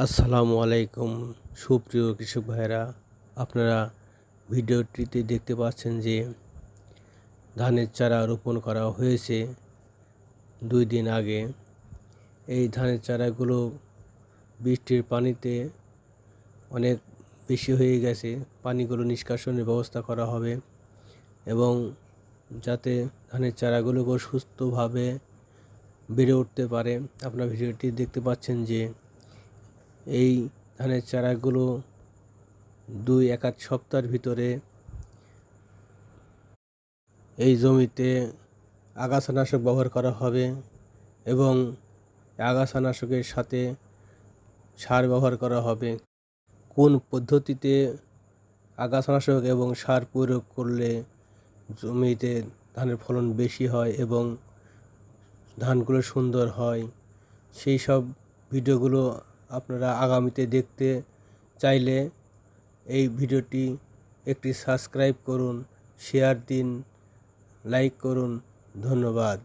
আসসালামু আলাইকুম সুপ্রিয় কৃষক ভাইরা, আপনারা ভিডিওটিতে দেখতে পাচ্ছেন যে ধানের চারা রোপণ করা হয়েছে 2 দিন আগে। এই ধানের চারাগুলো বৃষ্টির পানিতে অনেক বেশি হয়ে গেছে। পানিগুলো নিষ্কাশনের ব্যবস্থা করা হবে এবং যাতে ধানের চারাগুলো সুস্থভাবে বেড়ে উঠতে পারে। আপনারা ভিডিওটি দেখতে পাচ্ছেন যে এই ধানের চারাগুলো 2-1 সপ্তাহের ভিতরে এই জমিতে আগাছানাশক ব্যবহার করা হবে এবং আগাছানাশকের সাথে সার ব্যবহার করা হবে। কোন পদ্ধতিতে আগাছানাশক এবং সার প্রয়োগ করলে জমিতে ধানের ফলন বেশি হয় এবং ধানগুলো সুন্দর হয়, সেই সব ভিডিওগুলো আপনারা আগামীতে দেখতে চাইলে এই ভিডিওটি একটি সাবস্ক্রাইব করুন, শেয়ার দিন, লাইক করুন। ধন্যবাদ।